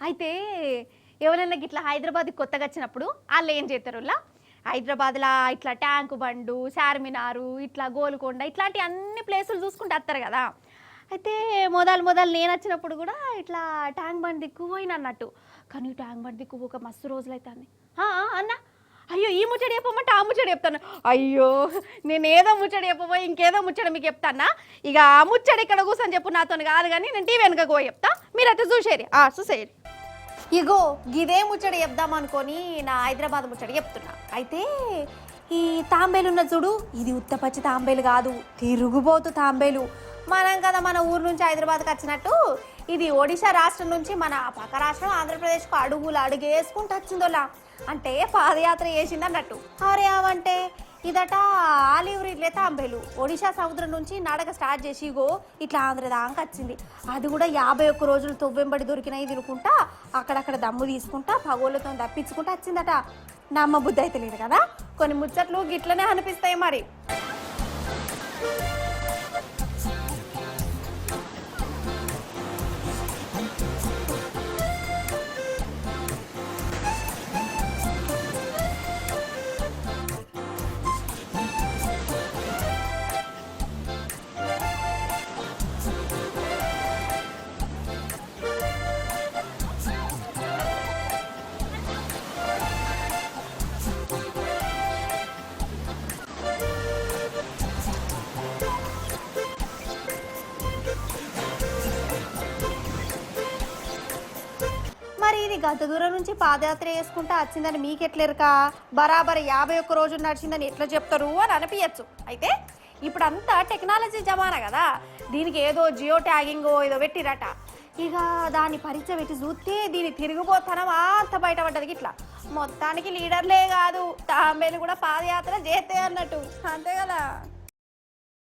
అయితే ఎవరైనా గిట్లా హైదరాబాద్కి కొత్తగా వచ్చినప్పుడు వాళ్ళు ఏం చేస్తారు ఇలా హైదరాబాద్లో ఇట్లా ట్యాంకు బండు చార్మినారు ఇట్లా గోల్కొండ ఇట్లాంటి అన్ని ప్లేసులు చూసుకుంటూ వస్తారు కదా. అయితే మొదలు నేను వచ్చినప్పుడు కూడా ఇట్లా ట్యాంక్ బండ్ దిక్కు పోయిన అన్నట్టు. కానీ ట్యాంక్ బండ్ దిక్కు ఒక మస్తు రోజులు అవుతుంది అన్న. అయ్యో ఈ ముచ్చడి చెప్పమంటే ఆ ముచ్చడి చెప్తాను. అయ్యో నేను ఏదో ముచ్చడి చెప్పబోయి ఇంకేదో ముచ్చడి మీకు చెప్తానా. ఇక ఆ ముచ్చడి ఇక్కడ కూర్చొని చెప్పు నాతో కాదు, కానీ నేను టీవీ వెనక పోయి చెప్తా, మీరైతే చూసేరి. ఇగో గిదే ముచ్చడి చెప్దాం అనుకొని నా హైదరాబాద్ ముచ్చడి చెప్తున్నా. అయితే ఈ తాంబేలు ఉన్న చూడు, ఇది ఉత్తపచ్చి తాంబేలు కాదు, తిరుగుబోతు తాంబేలు. మనం కదా మన ఊరు నుంచి హైదరాబాద్కి వచ్చినట్టు ఇది ఒడిశా రాష్ట్రం నుంచి మన పక్క రాష్ట్రం ఆంధ్రప్రదేశ్కు అడుగేసుకుంటూ వచ్చిందోలా. అంటే పాదయాత్ర చేసింది అన్నట్టు. అరే అవంటే ఇదట ఆలివ్ రిడ్లే తాంబేలు ఒడిశా సముద్రం నుంచి నడక స్టార్ట్ చేసి ఇగో ఇట్లా ఆంధ్ర దాకా వచ్చింది. అది కూడా 51 రోజులు తొవ్వెంబడి దొరికినాయి తినుకుంటా అక్కడక్కడ దమ్ము తీసుకుంటా పగోళ్ళతో తప్పించుకుంటా వచ్చిందట. నమ్మ బుద్ధి అయితే లేదు కదా, కొన్ని ముచ్చట్లు గిట్లనే అనిపిస్తాయి మరి. మరి ఇది గత దూరం నుంచి పాదయాత్ర చేసుకుంటా వచ్చిందని మీకెట్లేరుకా, బరాబర్ 51 రోజులు నడిచిందని ఎట్లా చెప్తారు అని అనిపించచ్చు. అయితే ఇప్పుడు అంతా టెక్నాలజీ జమానా కదా, దీనికి ఏదో జియో ట్యాగింగ్ ఏదో పెట్టిరట. ఇక దాన్ని పరీక్ష పెట్టి చూస్తే దీన్ని తిరిగిపోతానం అంత బయటపడ్డది. ఇట్లా మొత్తానికి లీడర్లే కాదు తాంబేలు కూడా పాదయాత్ర చేస్తే అన్నట్టు, అంతే కదా.